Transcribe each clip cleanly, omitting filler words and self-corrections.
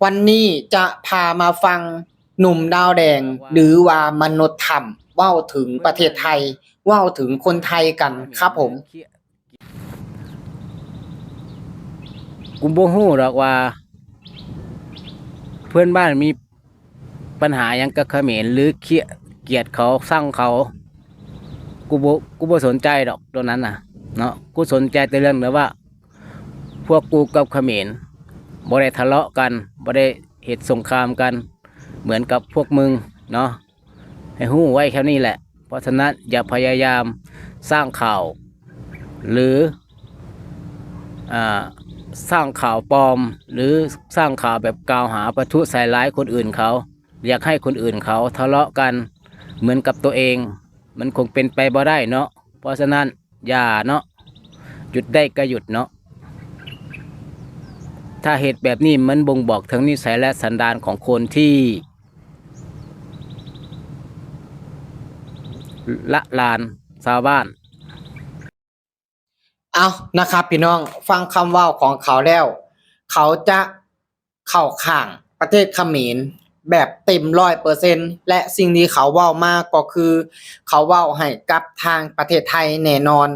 วันนี้จะพามาฟังหนุ่มดาวแดงหรือว่ามนุษย์ถ้ำเว้าถึงประเทศไทยเว้าถึงคนไทยกันครับผมกูบ่ฮู้ดอกว่าเพื่อนบ้านมีปัญหาหยังกับเขมรหรือเกลียดเขาสร้างเขากูบ่สนใจดอกตรงนั้นน่ะเนาะกูสนใจแต่เรื่องแบบว่าพวกกูกับเขมรบ่ได้ทะเลาะกันบ่ได้เหตุสงครามกันเหมือนกับพวกมึงเนาะให้ฮู้ไว้แค่นี้แหละเพราะฉะนั้นอย่าพยายามสร้างข่าวหรืออ่าสร้างข่าวปลอมหรือสร้างข่าวแบบกล่าวหาประทุษใส่ร้ายคนอื่นเขาอยากให้คนอื่นเขาทะเลาะกันเหมือนกับตัวเองมันคงเป็นไปบ่ได้เนาะเพราะฉะนั้นอย่าเนาะหยุดได้ก็หยุดเนาะถ้าเหตุแบบนี้มันบ่งบอกถึงนิสัยและสันดานของคนที่ละลานชาวบ้านเอานะครับพี่น้องฟังคำเว้าของเขาแล้วเขาจะเข้าข้างประเทศเขมรแบบเต็ม100%และสิ่งที่เขาเว้ามากก็คือเขาเว้าให้กับทางประเทศไทยแน่นอน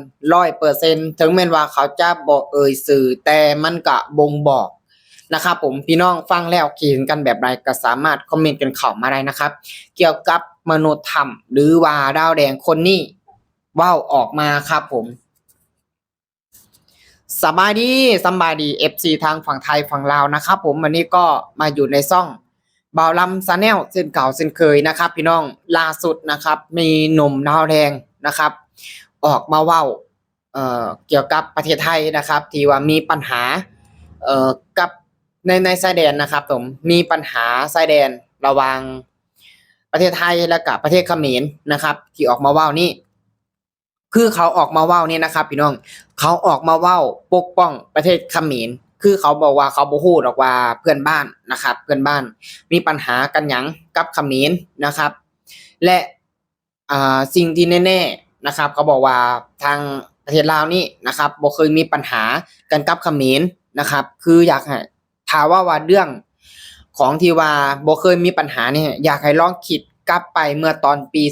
100%ถึงแม้ว่าเขาจะบ่เอ่ยชื่อแต่มันก็บ่งบอกนะครับผมพี่น้องฟังแล้วคิดเห็นกันแบบไรก็สามารถคอมเมนต์กันเข้ามาได้นะครับเกี่ยวกับมนุษย์ถ้ำหรือว่าดาวแดงคนนี้เว้าออกมาครับผมสบายดี FC ทางฝั่งไทยฝั่งลาวนะครับผมวันนี้ก็มาอยู่ในซ่องบ่าวลำชาแนลเช่นเก่าเช่นเคยนะครับพี่น้องล่าสุดนะครับมีหนุ่มดาวแดงนะครับออกมาเว้าเกี่ยวกับประเทศไทยนะครับที่ว่ามีปัญหากับในชายแดนนะครับผมมีปัญหาชายแดนระหว่างประเทศไทยและกับประเทศเขมรนะครับที่ออกมาเว้านี่คือเขาออกมาเว้านี่นะครับพี่น้องเขาออกมาเว้าปกป้องประเทศเขมรคือเขาบอกว่าเขาบ่ฮู้ดอกว่าเพื่อนบ้านนะครับเพื่อนบ้านมีปัญหากันหยังกับเขมรนะครับและสิ่งที่แน่ๆนะครับเขาบอกว่าทางประเทศลาวนี่นะครับบ่เคยมีปัญหากันกับเขมรนะครับคืออยากให้ถ้าว่าเรื่องของที่ว่าบ่เคยมีปัญหาเนี่ยอยากให้ลองคิดกลับไปเมื่อตอนปี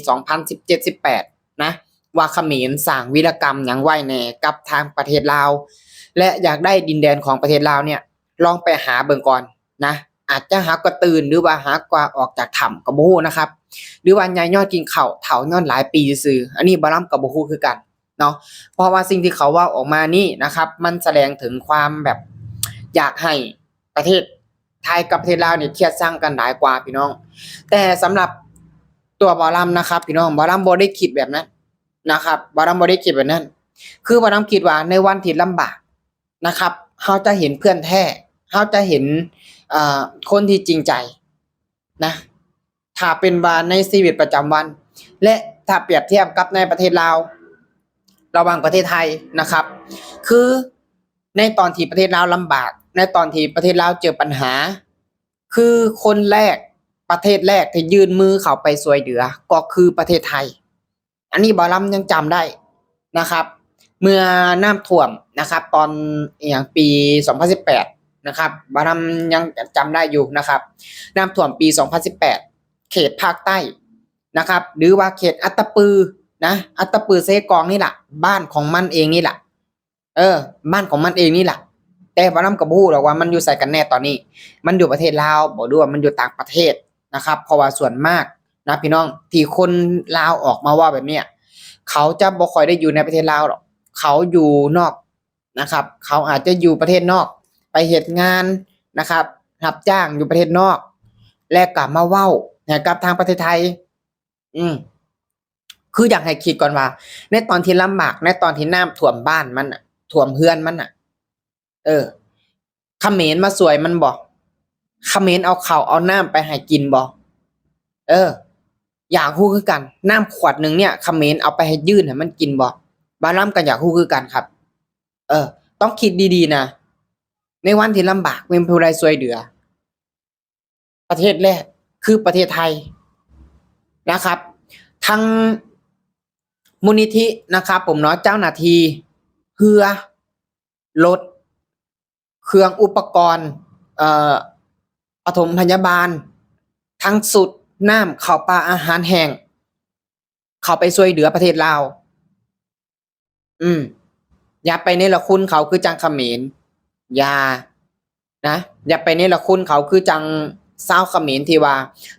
2017-18นะว่าเขมรสร้างวีรกรรมหยังไว้แน่กับทางประเทศลาวและอยากได้ดินแดนของประเทศลาวเนี่ยลองไปหาเบิ่งก่อนนะอาจจะหากว่าตื่นหรือว่าหากว่าออกจากถ้ำก็บ่ฮู้นะครับหรือว่ายายยอดกินข้าวเฒ่ายอดหลายปีซื่ออันนี้บ่ลำก็บ่ฮู้คือกันเนาะเพราะว่าสิ่งที่เขาเว้าออกมานี่นะครับมันแสดงถึงความแบบอยากให้ประเทศไทยกับประเทศลาวเนี่ยเครียดชังกันหลายกว่าพี่น้องแต่สำหรับตัวบ่ลำนะครับพี่น้องบ่ลำบ่ได้คิดแบบนั้นนะครับบ่ลำบ่ได้คิดแบบนั้นคือบ่ลำคิดว่าในวันที่ลำบากนะครับเฮาจะเห็นเพื่อนแท้เฮาจะเห็นคนที่จริงใจนะถ้าเป็นว่าในชีวิตประจำวันและถ้าเปรียบเทียบกับในประเทศลาวระหว่างประเทศไทยนะครับคือในตอนที่ประเทศลาวลำบากในตอนที่ประเทศลาวเจอปัญหาคือคนแรกประเทศแรกที่ยื่นมือเข้าไปช่วยเหลือก็คือประเทศไทยอันนี้บ่ลำยังจำได้นะครับเมื่อน้ำท่วมนะครับตอนอย่างปี2018นะครับบ่ลำยังจำได้อยู่นะครับน้ำท่วมปี2018เขตภาคใต้นะครับหรือว่าเขตอัตตปือนะอัตตปือเซกองนี่แหละบ้านของมันเองนี่แหละบ้านของมันเองนี่แหละแต่บ่ลำก็บ่ฮู้หรอกว่ามันอยู่ไสกันแน่ตอนนี้มันอยู่ประเทศลาวบ่รู้ว่ามันอยู่ต่างประเทศนะครับเพราะว่าส่วนมากนะพี่น้องที่คนลาวออกมาว่าแบบเนี้ยเขาจะบ่ค่อยได้อยู่ในประเทศลาวหรอกเขาอยู่นอกนะครับเขาอาจจะอยู่ประเทศนอกไปเฮ็ดงานนะครับรับจ้างอยู่ประเทศนอกและกลับมาเว้าให้กับทางประเทศไทยอืมคืออยากให้คิดก่อนว่าในตอนที่ลำบากในตอนที่น้ำท่วมบ้านมันน่ะท่วมเรือนมันน่ะเออเขมรมาช่วยมันบ่เขมรเอาข้าวเอาน้ำไปให้กินบ่เออ อยากฮู้คือกันน้ำขวดหนึ่งเนี่ยเขมรเอาไปให้ยื่นให้มันกินบ่บ้านลำก็อยากฮู้คือกันครับต้องคิดดีๆนะในวันที่ลำบากมีผู้ใดช่วยเหลือประเทศแรกคือประเทศไทยนะครับทั้งมูลนิธินะครับผมเนาะเจ้าหน้าที่เรือรถเครื่องอุปกรณ์เอ่อ ปฐมพยาบาลทั้งสุดน้ำข้าวปลาอาหารแห้งเข้าไปช่วยเหลือประเทศลาวอย่าไปเนรคุณเขาคือจังเขมรอย่านะอย่าไปเนรคุณเขาคือจังชาวเขมรที่ว่า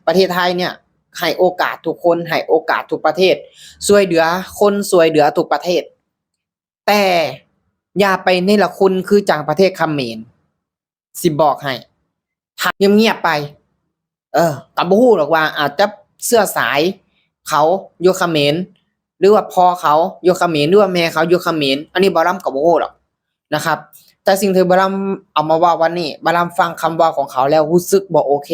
ประเทศไทยเนี่ยให้โอกาสทุกคนให้โอกาสทุกประเทศช่วยเหลือคนช่วยเหลือทุกประเทศแต่อย่าไปเนรคุณคือจังประเทศเขมรสิบอกให้ถ้าเงียบๆไปก็บ่ฮู้หรอกว่าอาจจะเสื้อสายเขาอยู่เขมรหรือว่าพ่อเขาอยู่เขมรหรือว่าแม่เขาอยู่เขมรอันนี้บ่รำก็บ่ฮู้หรอกนะครับแต่สิ่งที่บ่รำเอามาเว้าวันนี้บ่รำฟังคำเว้าของเขาแล้วรู้สึกบ่โอเค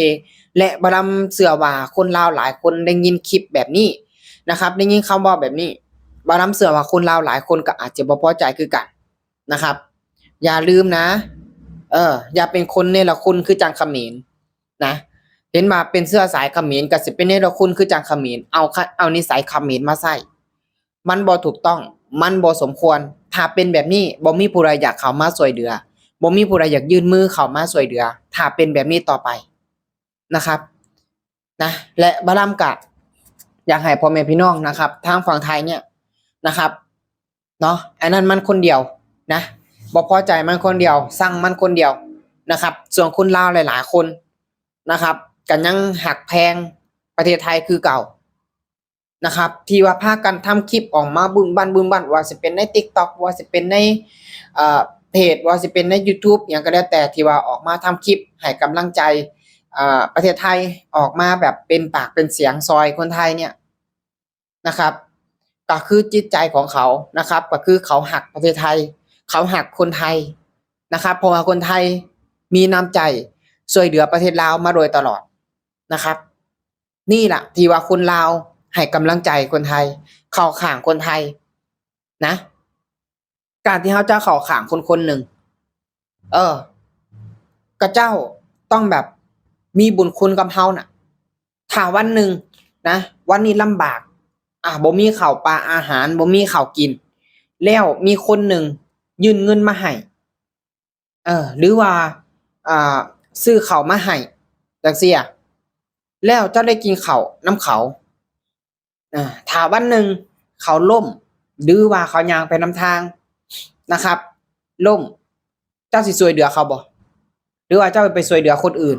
และบ่รำเชื่อว่าคนลาวหลายคนได้ยินคลิปแบบนี้นะครับได้ยินคำเว้าแบบนี้บ่รำเชื่อว่าคนลาวหลายคนก็อาจจะบ่พอใจคือกันนะครับอย่าลืมนะอย่าเป็นคนเนรคุณคือจังเขมรนะเห็นว่าเป็นเสื้อสายเขมรก็สิเป็นเนรคุณคือจังเขมรเอานิสัยเขมรมาใส่มันบ่ถูกต้องมันบ่สมควรถ้าเป็นแบบนี้บ่มีผู้ใดอยากเข้ามาช่วยเหลือบ่มีผู้ใดอยากยื่นมือเข้ามาช่วยเหลือถ้าเป็นแบบนี้ต่อไปนะครับนะและบ่รำก็อยากให้พ่อแม่พี่น้องนะครับทางฝั่งไทยเนี่ยนะครับเนาะอันนั้นมันคนเดียวนะบ่พอใจมันคนเดียวสั่งมันคนเดียวนะครับส่วนคนลาวหลายๆคนนะครับก็ยังหักแพงประเทศไทยคือเก่านะครับที่ว่าพากันทำคลิปออกมาบึ้มบั้นว่าสิเป็นใน TikTok ว่าสิเป็นในเอ่อเพจว่าสิเป็นใน YouTube หยังก็แล้วแต่ที่ว่าออกมาทำคลิปให้กำลังใจประเทศไทยออกมาแบบเป็นปากเป็นเสียงซอยคนไทยเนี่ยนะครับก็คือจิตใจของเขานะครับก็คือเขาหักประเทศไทยเขาหักคนไทยนะครับเพราะว่าคนไทยมีน้ำใจช่วยเหลือประเทศลาวมาโดยตลอดนะครับนี่ล่ะที่ว่าคนลาวให้กำลังใจคนไทยเข้าข้างคนไทยนะการที่เขาจะเข้าข้างคนคนหนึ่งก็เจ้าต้องแบบมีบุญคุณกับเฮาน่ะถ้าวันหนึ่งนะวันนี้ลำบากบ่มีข้าวปลาอาหารบ่มีข้าวกินแล้วมีคนหนึ่งยื่นเงินมาให้หรือว่าอ่าซื้อข้าวมาให้จังซี่แล้วเจ้าได้กินข้าวนำเขาถ้าวันหนึ่งเขาล่มหรือว่าเขาย่างไปนำทางนะครับล่มเจ้าสิช่วยเหลือเขาบ่หรือว่าเจ้าไปช่วยเหลือคนอื่น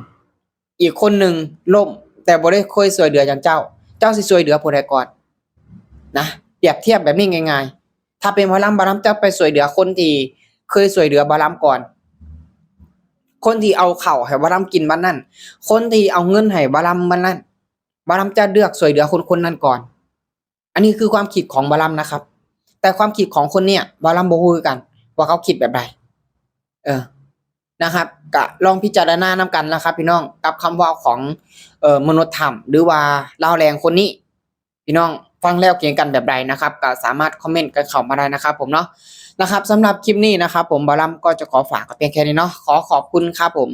อีกคนหนึ่งล่มแต่บ่ได้เคยช่วยเหลืออย่างเจ้าสิช่วยเหลือผู้ใดก่อนนะเปรียบเทียบแบบนี้ง่ายๆถ้าเป็นหมอลำเจ้าไปช่วยเหลือคนที่เคยช่วยเหลือหมอลำก่อนคนที่เอาข้าวให้หมอลำกินวันนั้นคนที่เอาเงินให้หมอลำวันนั้นหมอลำจะเลือกช่วยเหลือคนนั้นก่อนอันนี้คือความคิดของหมอลำนะครับแต่ความคิดของคนเนี่ยหมอลำบ่ฮู้คือกันว่าเขาคิดแบบใดนะครับก็ลองพิจารณานำกันนะครับพี่น้องกับคำเว้าของมนุษย์ถ้ำหรือว่าลาวแรงคนนี้พี่น้องฟังแล้วเกี่ยงกันแบบใดนะครับก็สามารถคอมเมนต์กันเข้ามาได้นะครับผมเนาะนะครับสำหรับคลิปนี้นะครับผมบอลัมก็จะขอฝากกับเพียงแค่นี้เนาะขอขอบคุณครับผม